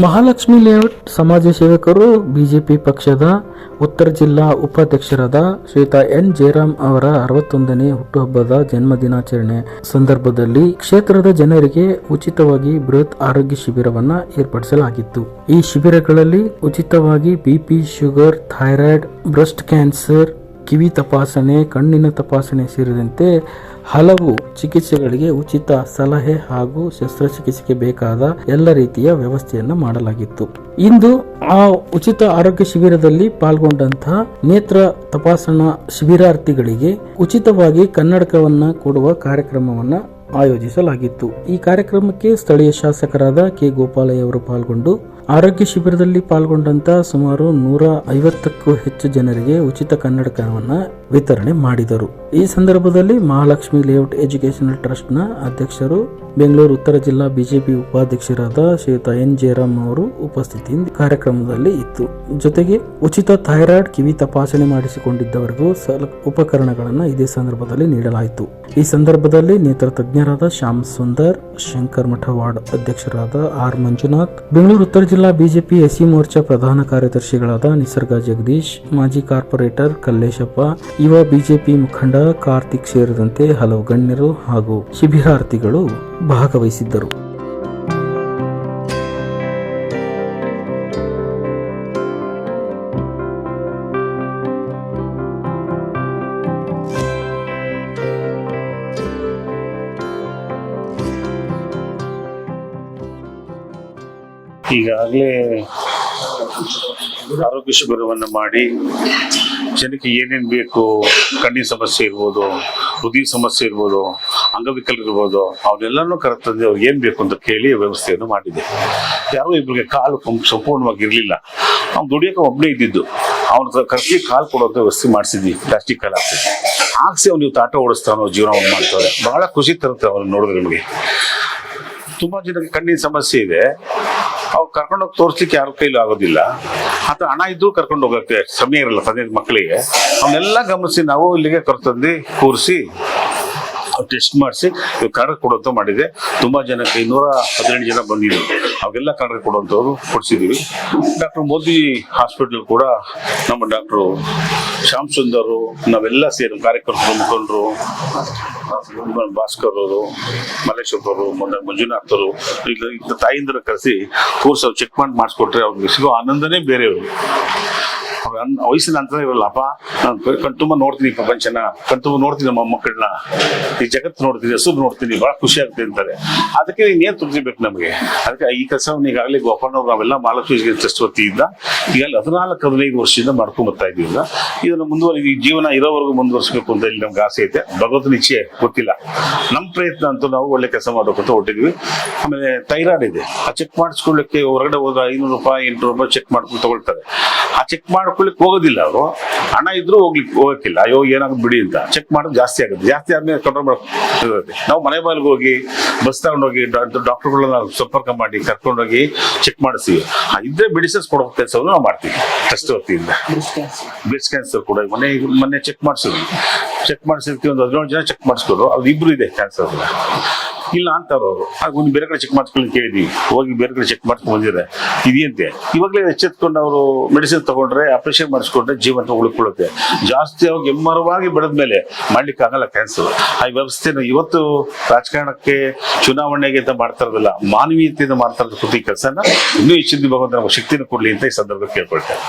Mahalakshmi layout ಸಮಾಜ ಸೇವಕರು BJP ಪಕ್ಷದ ಉತ್ತರ ಜಿಲ್ಲಾ ಉಪಾಧ್ಯಕ್ಷರಾದ ಶ್ರೀಯುತ ಎನ್ ಜಯರಾಮ್ ಅವರ 61ನೇ ಹುಟ್ಟುಹಬ್ಬದ ಜನ್ಮದಿನಾಚರಣೆ ಸಂದರ್ಭದಲ್ಲಿ ಕ್ಷೇತ್ರದ ಜನರಿಗೆ ಉಚಿತವಾಗಿ ಬೃಹತ್ ಆರೋಗ್ಯ ಶಿಬಿರವನ್ನು ಏರ್ಪಡಿಸಲಾಗಿತ್ತು. ಈ ಶಿಬಿರಗಳಲ್ಲಿ ಉಚಿತವಾಗಿ BP, sugar, thyroid, breast cancer, ಕಿವಿ ತಪಾಸಣೆ, ಕಣ್ಣಿನ ತಪಾಸಣೆ ಸೇರಿದಂತೆ ಹಲವು ಚಿಕಿತ್ಸೆಗಳಿಗೆ ಉಚಿತ ಸಲಹೆ ಹಾಗೂ ಶಸ್ತ್ರಚಿಕಿತ್ಸೆಗೆ ಬೇಕಾದ ಎಲ್ಲ ರೀತಿಯ ವ್ಯವಸ್ಥೆಯನ್ನು ಮಾಡಲಾಗಿತ್ತು. ಇಂದು ಆ ಉಚಿತ ಆರೋಗ್ಯ ಶಿಬಿರದಲ್ಲಿ ಪಾಲ್ಗೊಂಡಂತಹ ನೇತ್ರ ತಪಾಸಣಾ ಶಿಬಿರಾರ್ಥಿಗಳಿಗೆ ಉಚಿತವಾಗಿ ಕನ್ನಡಕವನ್ನು ಕೊಡುವ ಕಾರ್ಯಕ್ರಮವನ್ನು ಆಯೋಜಿಸಲಾಗಿತ್ತು. ಈ ಕಾರ್ಯಕ್ರಮಕ್ಕೆ ಸ್ಥಳೀಯ ಶಾಸಕರಾದ ಕೆ ಗೋಪಾಲಯ್ಯ ಅವರು ಪಾಲ್ಗೊಂಡು ಆರೋಗ್ಯ ಶಿಬಿರದಲ್ಲಿ ಪಾಲ್ಗೊಂಡಂತಹ ಸುಮಾರು 150ಕ್ಕೂ ಹೆಚ್ಚು ಜನರಿಗೆ ಉಚಿತ ಕನ್ನಡಕವನ್ನು ವಿತರಣೆ ಮಾಡಿದರು. ಈ ಸಂದರ್ಭದಲ್ಲಿ ಮಹಾಲಕ್ಷ್ಮಿ ಲೇಔಟ್ ಎಜುಕೇಶನಲ್ ಟ್ರಸ್ಟ್ ನ ಅಧ್ಯಕ್ಷರು, ಬೆಂಗಳೂರು ಉತ್ತರ ಜಿಲ್ಲಾ ಬಿಜೆಪಿ ಉಪಾಧ್ಯಕ್ಷರಾದ ಶ್ರೀಯುತ ಎನ್ ಜಯರಾಮ್ ಅವರು ಉಪಸ್ಥಿತಿ ಕಾರ್ಯಕ್ರಮದಲ್ಲಿ ಇತ್ತು. ಜೊತೆಗೆ ಉಚಿತ ಥೈರಾಯ್ಡ್ ಕಿವಿ ತಪಾಸಣೆ ಮಾಡಿಸಿಕೊಂಡಿದ್ದವರಿಗೂ ಉಪಕರಣಗಳನ್ನು ಇದೇ ಸಂದರ್ಭದಲ್ಲಿ ನೀಡಲಾಯಿತು. ಈ ಸಂದರ್ಭದಲ್ಲಿ ನೇತ್ರ ತಜ್ಞರಾದ ಶ್ಯಾಮ್ ಸುಂದರ್, ಶಂಕರ್ ಮಠ ವಾರ್ಡ್ ಅಧ್ಯಕ್ಷರಾದ ಆರ್ ಮಂಜುನಾಥ್, ಬೆಂಗಳೂರು ಉತ್ತರ ಜಿಲ್ಲಾ ಬಿಜೆಪಿ ಎಸ್ಸಿ ಮೋರ್ಚಾ ಪ್ರಧಾನ ಕಾರ್ಯದರ್ಶಿಗಳಾದ ನಿಸರ್ಗ ಜಗದೀಶ್, ಮಾಜಿ ಕಾರ್ಪೊರೇಟರ್ ಕಲ್ಲೇಶಪ್ಪ, ಯುವ ಬಿಜೆಪಿ ಮುಖಂಡ ಕಾರ್ತಿಕ್ ಸೇರಿದಂತೆ ಹಲವು ಗಣ್ಯರು ಹಾಗೂ ಶಿಬಿರಾರ್ಥಿಗಳು ಭಾಗವಹಿಸಿದ್ದರು. ಈಗಾಗಲೇ ಆರೋಗ್ಯ ಶಿಬಿರವನ್ನು ಮಾಡಿ ಜನಕ್ಕೆ ಏನೇನು ಬೇಕು, ಕಣ್ಣಿನ ಸಮಸ್ಯೆ ಇರ್ಬೋದು, ಹೃದಯ ಸಮಸ್ಯೆ ಇರ್ಬೋದು, ಅಂಗವಿಕಲರಿರ್ಬೋದು, ಅವನ್ನೆಲ್ಲನೂ ಕರೆತಂದು ಅವ್ರಿಗೆ ಏನು ಬೇಕು ಅಂತ ಕೇಳಿ ವ್ಯವಸ್ಥೆಯನ್ನು ಮಾಡಿದೆ. ಯಾರೋ ಇಬ್ಬರಿಗೆ ಕಾಲು ಸಂಪೂರ್ಣವಾಗಿ ಇರಲಿಲ್ಲ, ಅವ್ನು ದುಡಿಯೋಕೆ ಒಬ್ಬನೇ ಇದ್ದಿದ್ದು, ಅವ್ನ ಕರ್ಸಿ ಕಾಲು ಕೊಡೋಂಥ ವ್ಯವಸ್ಥೆ ಮಾಡಿಸಿದ್ವಿ. ಪ್ಲಾಸ್ಟಿಕ್ ಕಾಲು ಹಾಕ್ಸಿ ಅವ್ನು ತಾಟ ಓಡಿಸ್ತಾನೋ ಜೀವನವನ್ನು ಮಾಡ್ತಾರೆ. ಬಹಳ ಖುಷಿ ತರುತ್ತೆ ಅವ್ರನ್ನ ನೋಡಿದ್ರೆ. ನಮಗೆ ತುಂಬಾ ಜನಕ್ಕೆ ಕಣ್ಣಿನ ಸಮಸ್ಯೆ ಇದೆ, ಅವ್ರು ಕರ್ಕೊಂಡೋಗಿ ತೋರಿಸ್ಲಿಕ್ಕೆ ಯಾರ ಕೈಲೂ ಆಗೋದಿಲ್ಲ, ಅಥವಾ ಹಣ ಇದ್ದು ಕರ್ಕೊಂಡು ಹೋಗೋಕ್ಕೆ ಸಮಯ ಇರಲ್ಲ ತಂದೆ ಮಕ್ಕಳಿಗೆ. ಅವನ್ನೆಲ್ಲ ಗಮನಿಸಿ ನಾವು ಇಲ್ಲಿಗೆ ಕರ್ತಂದು ಕೂರಿಸಿ ಟೆಸ್ಟ್ ಮಾಡಿಸಿ ಕನ್ನಡ ಕೊಡುವಂತ ಮಾಡಿದೆ. ತುಂಬಾ ಜನಕ್ಕೆ 217 ಜನ ಬಂದಿದ್ರು, ಅವಾಗೆಲ್ಲ ಕನ್ನಡ ಕೊಡುವಂಥವ್ರು ಕೊಡಿಸಿದೀವಿ. ಡಾಕ್ಟರ್ ಮೋದಿ ಹಾಸ್ಪಿಟಲ್ ಕೂಡ ನಮ್ಮ ಡಾಕ್ಟರ್ ಶ್ಯಾಮ್ ಸುಂದರ್, ನಾವೆಲ್ಲ ಸೇರಿ ಕಾರ್ಯಕರ್ತರು, ಮುಖಂಡರು, ಭಾಸ್ಕರ್ ಅವರು, ಮಲ್ಲೇಶ್ವರ್ ಅವರು, ಮಂಜುನಾಥ್ ಅವರು, ಇಂಥ ತಾಯಿಂದ್ರ ಕರೆಸಿ ಕೋರ್ಸ್ ಅವ್ರು ಚೆಕ್ ಮಾಡಿ ಮಾಡಿಸ್ಕೊಟ್ರೆ ಅವ್ರಿಗೆ ಸಿಗೋ ಆನಂದನೇ ಬೇರೆಯವರು. ವಯಸ್ಸಿನ ಅಂತ ಇರಲ್ಲಪ್ಪ, ನಾನು ಕಣ್ತುಂಬ ನೋಡ್ತೀನಿ ಪ್ರಪಂಚನ, ಕಣ್ತುಂಬ ನೋಡ್ತೀನಿ ನಮ್ಮ ಮಕ್ಕಳನ್ನ, ಈ ಜಗತ್ತು ನೋಡ್ತೀನಿ, ಹೆಸರು ನೋಡ್ತೀನಿ, ಬಹಳ ಖುಷಿ ಆಗುತ್ತೆ ಅಂತಾರೆ. ಅದಕ್ಕೆ ಇನ್ನೇನು ತುಂಬಿಬೇಕು ನಮಗೆ. ಅದಕ್ಕೆ ಈ ಕೆಲಸವನ್ನು ಈಗಾಗಲೇ ಗೋಪಾಲನವ್ರು ನಾವೆಲ್ಲ ಮಹಾಲಕ್ಷ್ಮಿ ಟ್ರಸ್ಟ್ ವತಿಯಿಂದ ಈಗಲೇ 14-15 ವರ್ಷದಿಂದ ಮಾಡ್ಕೊಂಡ್ ಬರ್ತಾ ಇದೀವಿ. ಇದನ್ನು ಮುಂದುವರಿ ಈ ಜೀವನ ಇರೋವರೆಗೂ ಮುಂದುವರಿಸಬೇಕು ಅಂತ ಇಲ್ಲಿ ನಮ್ಗೆ ಆಸೆ ಐತೆ. ಭಗವಂತನ ಇಚ್ಛೆ ಗೊತ್ತಿಲ್ಲ, ನಮ್ಮ ಪ್ರಯತ್ನ ಅಂತೂ ನಾವು ಒಳ್ಳೆ ಕೆಲಸ ಮಾಡಬೇಕು ಅಂತ ಹೊಟ್ಟಿದ್ವಿ. ಆಮೇಲೆ ಥೈರಾಯ್ಡ್ ಇದೆ, ಆ ಚೆಕ್ ಮಾಡಿಸ್ಕೊಳ್ಳಿಕ್ಕೆ ಹೊರಗಡೆ ಹೋದ 500 ರೂಪಾಯಿ 800 ರೂಪಾಯಿ ಚೆಕ್ ಮಾಡ್ಕೊಂಡು ತಗೊಳ್ತಾರೆ. ಆ ಚೆಕ್ ಮಾಡ್ಕೊಳ್ಳಿಕ್ಕೆ ಹೋಗೋದಿಲ್ಲ ಅವರು, ಹಣ ಇದ್ರೂ ಹೋಗಕ್ಕಿಲ್ಲ. ಅಯ್ಯೋ ಏನಾದ್ರು ಬಿಡಿ ಅಂತ ಚೆಕ್ ಮಾಡೋದು ಜಾಸ್ತಿ ಆಗುತ್ತೆ. ಜಾಸ್ತಿ ಆದ್ಮೇಲೆ ಕಂಟ್ರೋಲ್ ಮಾಡೋಕೆ ನಾವು ಮನೆ ಬಾಗಿಲಿಗೆ ಹೋಗಿ ಬಸ್ ತಗೊಂಡೋಗಿ ಡಾಕ್ಟರ್ಗಳನ್ನ ಸಂಪರ್ಕ ಮಾಡಿ ಕರ್ಕೊಂಡೋಗಿ ಚೆಕ್ ಮಾಡಿಸ್ತೀವಿ. ಇದ್ರೆ ಮೆಡಿಸಿನ್ಸ್ ಕೊಡೋ ಕೆಲಸವನ್ನು ನಾವು ಮಾಡ್ತೀವಿ ಟ್ರಸ್ಟ್ ವತಿಯಿಂದ. ಬ್ರೆಸ್ಟ್ ಕ್ಯಾನ್ಸರ್ ಕೂಡ ಮೊನ್ನೆ ಚೆಕ್ ಮಾಡಿಸಿರ್ತೀವಿ. ಒಂದು 17 ಜನ ಚೆಕ್ ಮಾಡಿಸ್ಕೊಡ್ರು, ಅದು 2 ಇದೆ ಕ್ಯಾನ್ಸರ್ ಇಲ್ಲ ಅಂತಾರ ಅವರು. ಒಂದು ಬೇರೆ ಕಡೆ ಚೆಕ್ ಮಾಡಿಸ್ಕೊಳ್ಳಿ ಕೇಳಿದ್ವಿ, ಹೋಗಿ ಬೇರೆ ಕಡೆ ಚೆಕ್ ಮಾಡ್ಕೊಂಡು ಬಂದಿದ್ರೆ ಇದೆಯಂತೆ. ಇವಾಗಲೇ ಎಚ್ಚೆತ್ಕೊಂಡು ಅವರು ಮೆಡಿಸಿನ್ ತಗೊಂಡ್ರೆ, ಆಪರೇಷನ್ ಮಾಡಿಸ್ಕೊಂಡ್ರೆ ಜೀವಂತ ಉಳ್ಕೊಳ್ಳುತ್ತೆ. ಜಾಸ್ತಿ ಅವಾಗ ಎಮ್ಮರವಾಗಿ ಬೆಳೆದ್ಮೇಲೆ ಮಾಡ್ಲಿಕ್ಕೆ ಆಗಲ್ಲ ಕ್ಯಾನ್ಸರ್. ಆ ವ್ಯವಸ್ಥೆನ ಇವತ್ತು ರಾಜಕಾರಣಕ್ಕೆ ಚುನಾವಣೆಗೆ ಅಂತ ಮಾಡ್ತಾ ಇರೋದಿಲ್ಲ, ಮಾನವೀಯತೆಯಿಂದ ಮಾಡ್ತಾ ಇರೋದು ಕೆಲಸನ ಇನ್ನೂ ಹೆಚ್ಚಿನ ಭಗವಂತ ನಮಗೆ ಶಕ್ತಿನ ಕೊಡ್ಲಿ ಅಂತ ಈ ಸಂದರ್ಭ ಕೇಳ್ಕೊಳ್ತೇವೆ.